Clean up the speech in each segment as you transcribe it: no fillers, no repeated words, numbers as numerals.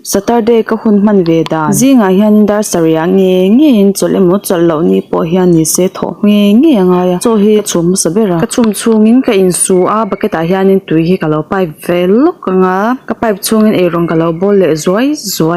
Saturday ka hun man ve dan zinga hian dar saria nge in chole mo chollo ni po hian ni se tho nge anga ya cho hi chum sabera ka chum chungin ka in su a bucket a hian in tui hi kalo pipe velok anga ka pipe chungin e rong kalo bol le zoi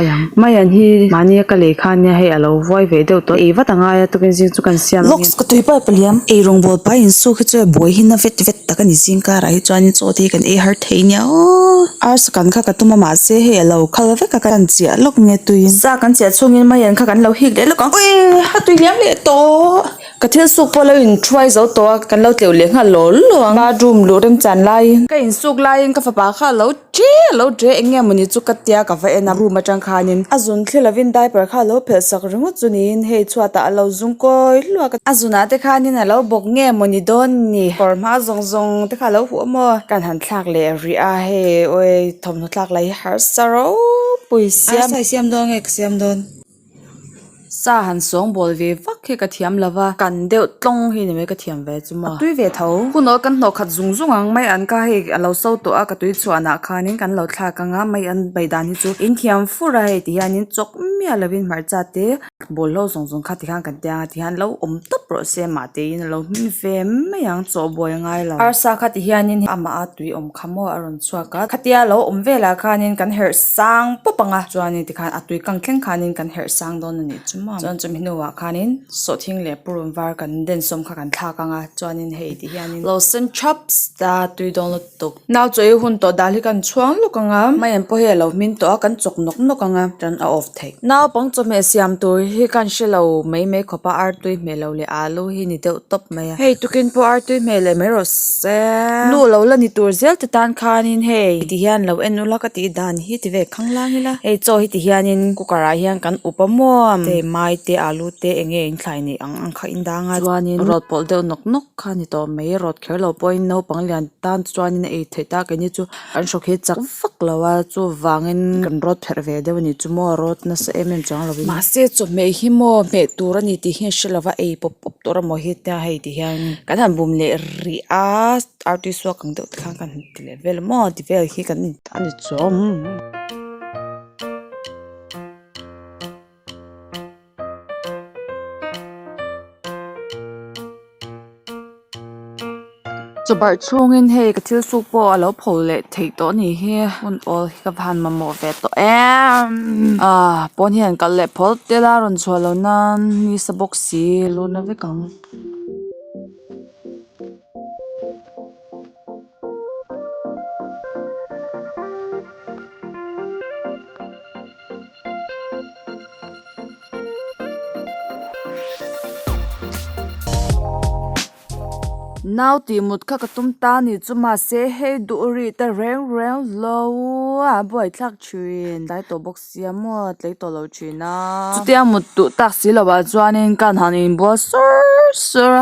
yang mayan hi mani ka le khan ya he alo voi ve deuh to e watanga ya to kin jing chu kan siam locks ka tui pa paliam e rong bol pa in su khi boy hin na vet taka ni jing ka rai chuan cho thi kan e har theinia o ars kan kha ka tuma ma se he alo khal ve ka kan chia lok nge tuin sa kan chia chungin mayan kha kan lo hik de lok oi ha tui liam le to ka thil su po lo in try zo to kan lo tleu le nga lol luang bedroom lo rem chan lai ka in suk lai ka fa pa kha lo tre enge muni chu ka tia ka va ena room atang khanin azun thlelavin dai par kha lo phel sak ringu chunin he chuata alo zung koi lua ka azuna te khanin alo bok nge muni don ni forma zong te kha lo hu mo kan han thlak le ri a he oi thom no thlak lai har saro pui siam dong ek siam don sa han song bol ve vak he ka thiam lava kan deuh tlong hi ne me ka thiam ve chuma tui ve tho huno kan no khat zung ang mai an ka he alo so to a ka tui chuana khanin kan lo thla ka nga mai an baidan hi chu in thiam fura he ti hanin chok mi alovin mar cha te bol lo zong kha ti khan kan tia ti han lo top pro se ma te in lo min ve mai ang cho boy ngai lo ar sa kha ti hianin ama a tui khamo aron chuaka khatia lo ve la khanin kan her sang popanga chuani ti khan atui kang khleng khanin kan her sang don ani chon hinuwa khanin so thing le purum var kan den som kha kan thla kanga chuanin hei ti hianin lotion chops da tui don lo tuk naw choi hun to dali kan chuang lukanga mayan po he lo min to kan chok nok anga tan a off thek naw pang chome siam tur hi kan shelo mai khopa ar tui me lo le alu hi ni deuh top mai hei tukin po ar tui me le me ro se nu lo la ni tur zel te tan khanin hei ti hian lo enula ka ti dan hi ti ve khanglang hila hei cho hi ti hianin kukara hian kan upamom te mai te alu te enge in thlai ni ang kha indanga chuanin rot pol deuh nok kha ni to mei rot kherlo point no panglian tan chuanin e theta ka ni chu an shok he chak fak lawa chu wangin kan rot pher ve deuh ni chu mo rot na se em chang lo ma se chu me hi mo me turani ti hi shelawa e pop tora mo hi ta hei ti hian kan han bum le ri a artist wa kang deuh khang kan level mo ti vel hi kan ani chom so bar chungin hei ka thil su po alo phol le thei to ni he un ol ka van ma mo ve to pon hian kal le phol te la ron cholo nan ni sa box si lo na ve kang now ti mut kha katum ta ni chuma se he du ri ta reng lo a boy thak chin dai to box siamo tlei to lo china chutia mut tu tak si lo ba chuanin kan hanin bo sur